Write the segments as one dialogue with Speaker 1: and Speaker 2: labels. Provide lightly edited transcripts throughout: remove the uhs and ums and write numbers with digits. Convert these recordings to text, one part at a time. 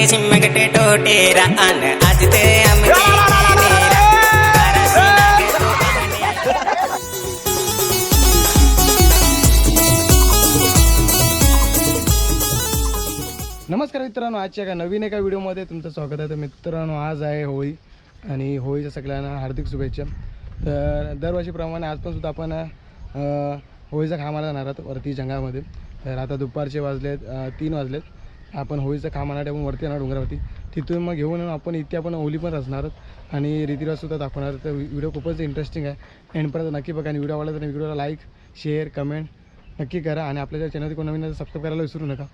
Speaker 1: शिमक शिमकटे tuatara अन आज ते आमचे नेरा
Speaker 2: नमस्कार मित्रांनो, आजच्या एका नवीन एका व्हिडिओमध्ये तुमचं स्वागत आहे. तर मित्रांनो, आज आहे होळी आणि होळीच्या सगळ्यांना हार्दिक शुभेच्छा. तर दरवर्षीप्रमाणे आज पण सुद्धा आपण होळीचा खामाला जाणार आहोत वरती जंगलामध्ये. तर आता दुपारचे वाजलेत 3 वाजलेत. आपण होळीचा खामाला आपण वरती येणार डोंगरावरती. तिथून मग घेऊन आपण इथे आपण होळी पण रचणार आहोत आणि रीतिरिवाजसुद्धा दाखवणार आहोत. तर व्हिडिओ खूपच इंटरेस्टिंग आहे. एंडपर्यंत नक्की बघा आणि व्हिडिओ आवडला तर व्हिडिओला लाईक शेअर कमेंट नक्की करा आणि आपल्या चॅनलवरती कोण नवीन सबस्क्राईब करायला विसरू नका.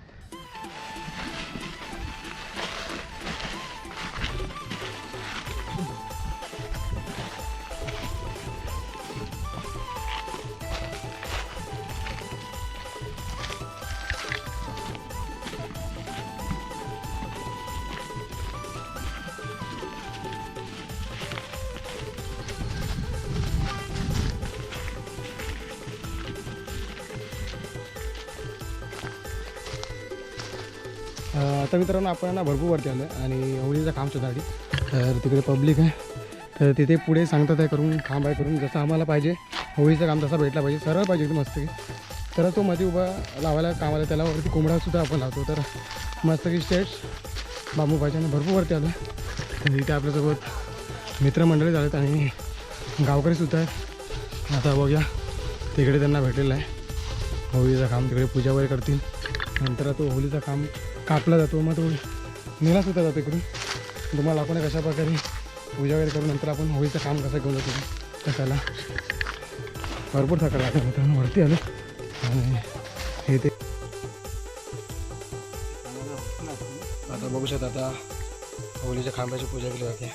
Speaker 2: आता मित्रांनो, आपण ना भरपूर वरती आलो आहे आणि होळीचं काम सुद्धा आधी. तर तिकडे पब्लिक आहे. तर तिथे पुढे सांगतात आहे करून काम आहे करून जसं आम्हाला पाहिजे होळीचं काम तसा भेटला पाहिजे, सरळ पाहिजे एकदम मस्त की. तर तो मध्ये उभा लावायला कामाला त्याला वरती कोंबडासुद्धा आपण लावतो. तर मस्त की स्टेट्स बांबू पाहिजे आणि भरपूर वरती आलो आहे. तर इथे आपल्यासोबत मित्रमंडळी झालेत आणि गावकरीसुद्धा आहेत. आता बघूया तिकडे त्यांना भेटलेलं आहे. होळीचं काम तिकडे पूजा वगैरे करतील. नंतर तो होळीचं काम कापला जातो, मग तो नेलासुद्धा जातो इकडून. तुम्हाला आपण कशा प्रकारे पूजा वगैरे करून नंतर आपण होळीचं काम कसं घेऊन जातो त्याला भरपूर थकला लागतो. मित्रांनो, वरती आलो आणि हे ते आता बघू शकता. आता होळीच्या खांबाची पूजा केली जाते.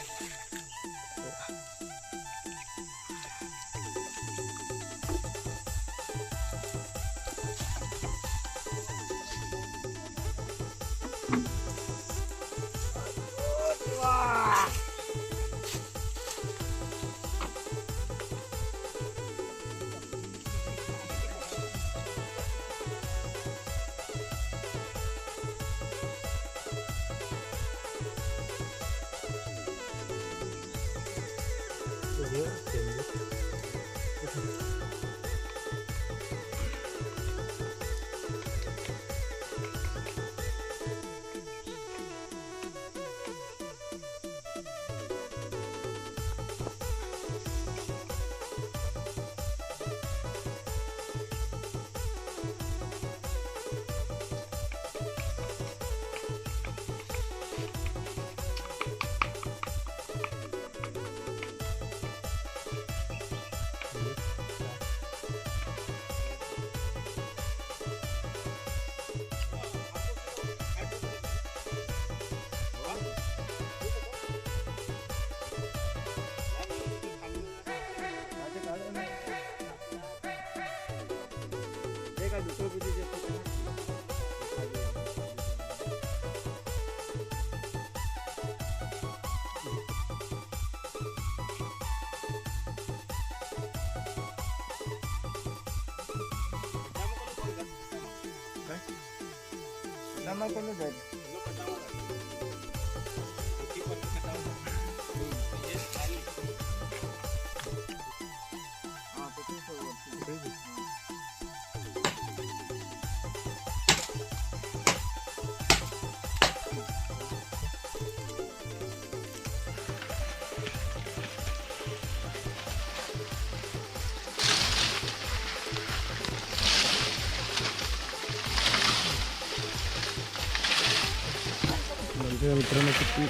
Speaker 2: मित्रांनो, किती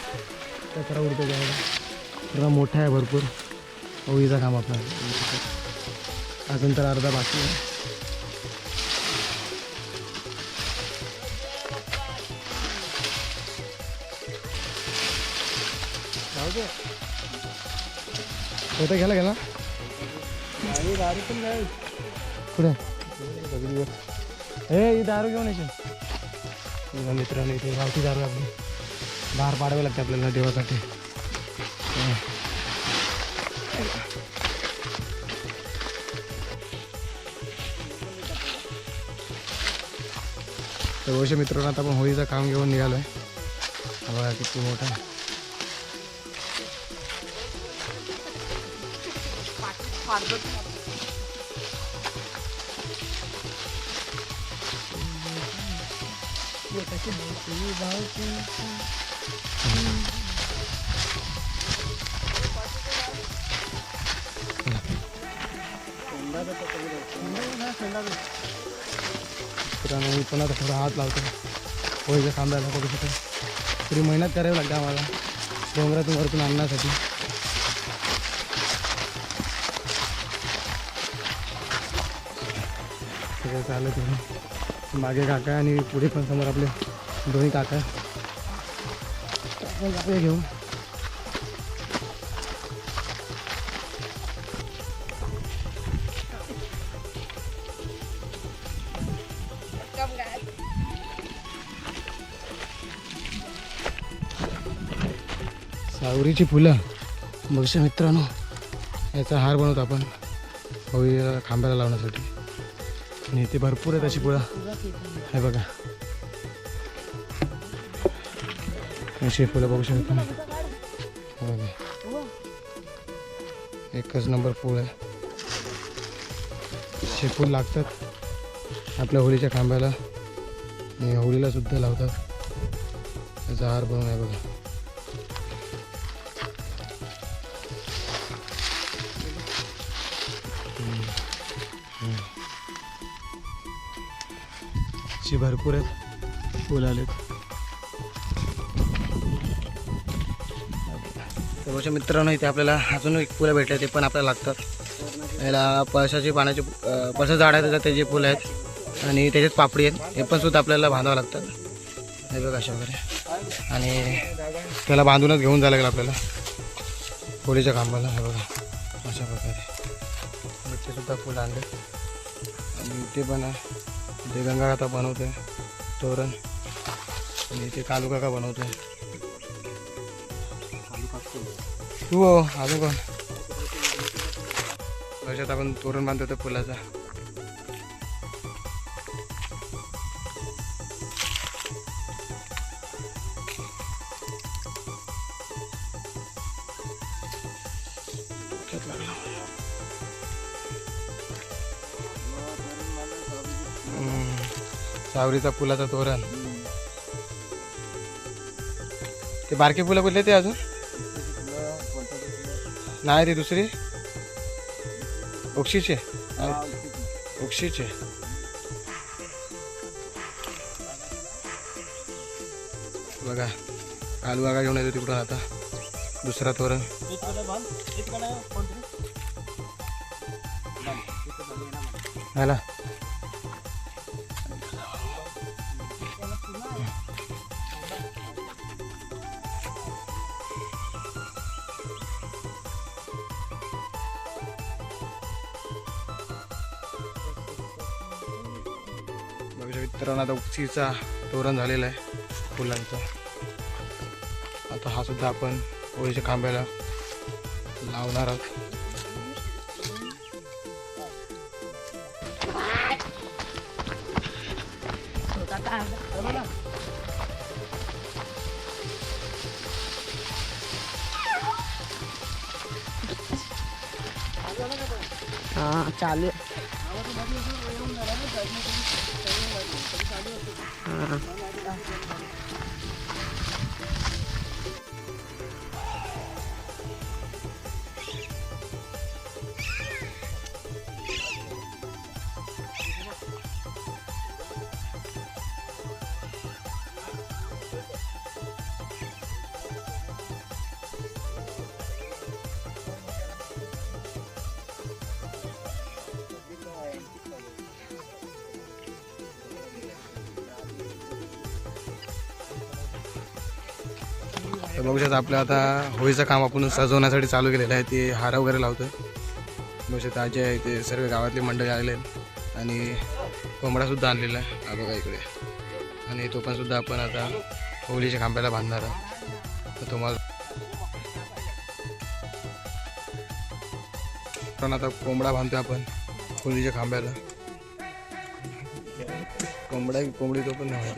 Speaker 2: कचरा उडतो जायला. थोडा मोठा आहे भरपूर होळीचा काम आपला. अजून तर अर्धा बाकी आहे. होतं गेला गेला दारू पण काय पुढे हे दारू घेऊन येशील मित्रांनो. इथे गावठी दारू आपली बाहेर पाडावे लागते आपल्याला देवासाठी. तर अवश्य मित्रांनो, आता आपण होळीचं काम घेऊन निघालो आहे. बघा किती मोठा. मित्रांनो मी पण आता थोडा हात लावतो होळीच्या खांब्याला. बघू शकतो तरी मेहनत करावी लागते आम्हाला डोंगरातून वरतून आणण्यासाठी. सगळं चालत आहे. मागे काका आणि पुढे पण समोर आपले दोन्ही काका आपण जाऊया घेऊन. सावरीची फुलं बघशा मित्रांनो, याचा हार बनवतो आपण होळी खांब्याला लावण्यासाठी. आणि इथे भरपूर आहेत अशी फुलं. हे बघा अशी फुलं बघू शकता. हे बघा एकच नंबर फूल आहे. असे फूल लागतात आपल्या होळीच्या खांब्याला आणि होळीला सुद्धा लावतात. त्याचा हार बनवून आहे बघा. अशी भरपूर आहेत फुल आलेत. तर बघा मित्रांनो, इथे आपल्याला अजून एक फुलं भेटले, ते पण आपल्याला लागतात. याला पळसाची पानाची पळसा झाड आहे त्याच्यात त्याची फुलं आहेत आणि त्याच्यात पापडी आहेत. हे पण सुद्धा आपल्याला बांधावं लागतात. हे बघा अशा वगैरे. आणि त्याला बांधूनच घेऊन जायला लागेल आपल्याला होळीच्या खांबाला. हे बघा अशा प्रकारे इथे सुद्धा फुलं आणले. आणि इथे पण आहे, इथे गंगा काका बनवतोय तोरण. आणि इथे कालू काका बनवतोय. तू हो अजून कोण वर्षात आपण तोरण बांधतो फुलाचा. सावरीचा फुलाचा तोरण. ते बारके फुलं कुठले ते अजून नाही, ते दुसरी ओक्षीचे ओक्षीचे. बघा कालू काका घेऊन येतो तिकडून आता दुसरा तोरण. हाला मित्रांनो, आता उक्षीचा तोरण झालेला आहे फुलांचा. आता हा सुद्धा आपण होळीच्या खांब्याला लावणार आहोत.
Speaker 3: हाँ चालू हाँ.
Speaker 2: तर बघू शकता आपलं आता होळीचं काम आपण सजवण्यासाठी चालू केलेलं आहे. ते हार वगैरे लावतोय. बघू शकता आजी आहे, ते सर्व गावातली मंडळी आलेले आहेत. आणि कोंबडासुद्धा आणलेला आहे हा बघा इकडे. आणि तो पण सुद्धा आपण आता होळीच्या खांब्याला बांधणार आहोत. तर तुम्हाला पण आता कोंबडा बांधतोय आपण होळीच्या खांब्याला. कोंबडी तो पण नाही.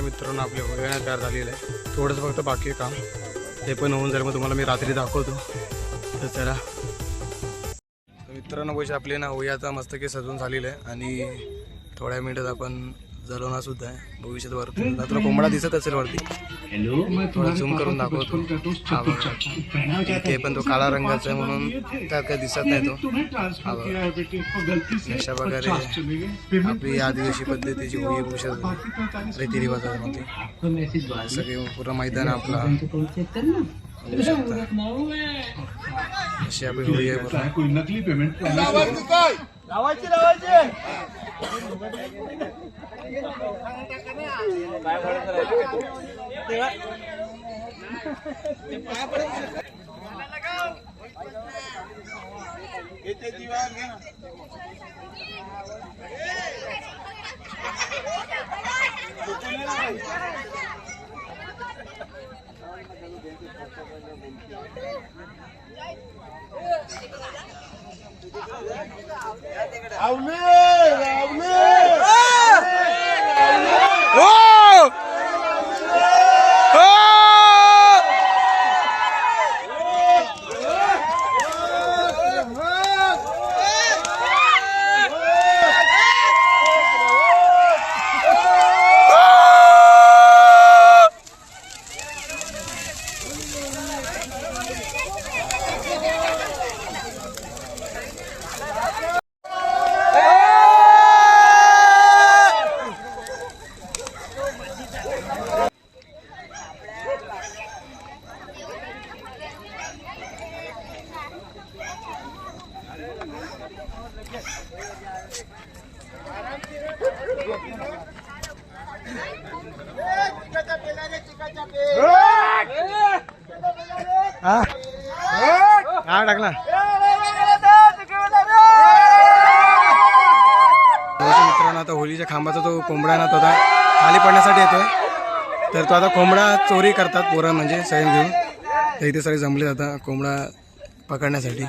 Speaker 2: मित्रांनो आपली होळी तयार झालेलं आहे. थोडंसं फक्त बाकी आहे काम, ते पण होऊन जाईल. मग तुम्हाला मी रात्री दाखवतो. तर चला मित्रांनो, पैसे आपले ना होळी आता मस्त की सजवून झालेलं आहे आणि थोड्या मिनिटात आपण जलवणार सुद्धा आहे. भविष्यात वरती तुला कोंबडा दिसत असेल वरती, थोडा झूम करून दाखवतो. हा बघा, ते पण तो काळा रंगाचा आहे म्हणून त्यात काही दिसत नाही तो. हा बघा, अशा प्रकारे आपली आदिवासी पद्धतीची होळी भविष्यात रीतिरिवाजामध्ये सगळे पूर्ण मैदान आपला अशी आपली होळी आहे.
Speaker 4: नकली पेमेंट
Speaker 2: हा टाकला. मित्रांनो, आता होळीच्या खांबाचा तो कोंबडा ना तो आता खाली पडण्यासाठी येतोय. तर तो आता कोंबडा चोरी करतात पोरं, म्हणजे सैन घेऊन. तर इथे सगळे जमले. आता कोंबडा पकडण्यासाठी.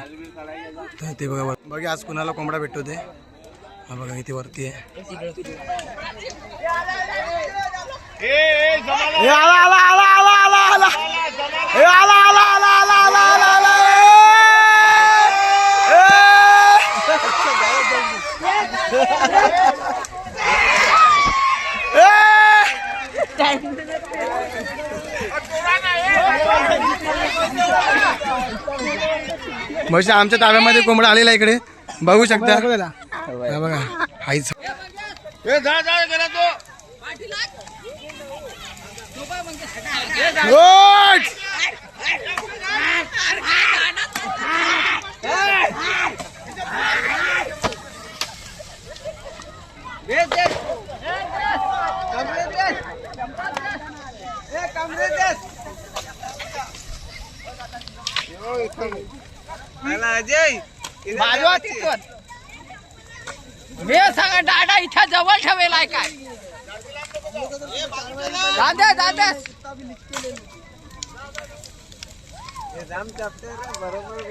Speaker 2: तर ते बघा बघा आज कुणाला कोंबडा भेटतो ते. हा बघा इथे वरती आहे. म्हणजे आमच्या ताब्यामध्ये कोंबडा आलेला इकडे बघू शकता. हा बघा हाईच.
Speaker 3: मी सांगा दादा इथं जवळ ठेवेलाय काय दादा दादा
Speaker 4: जाम चापते बरोबर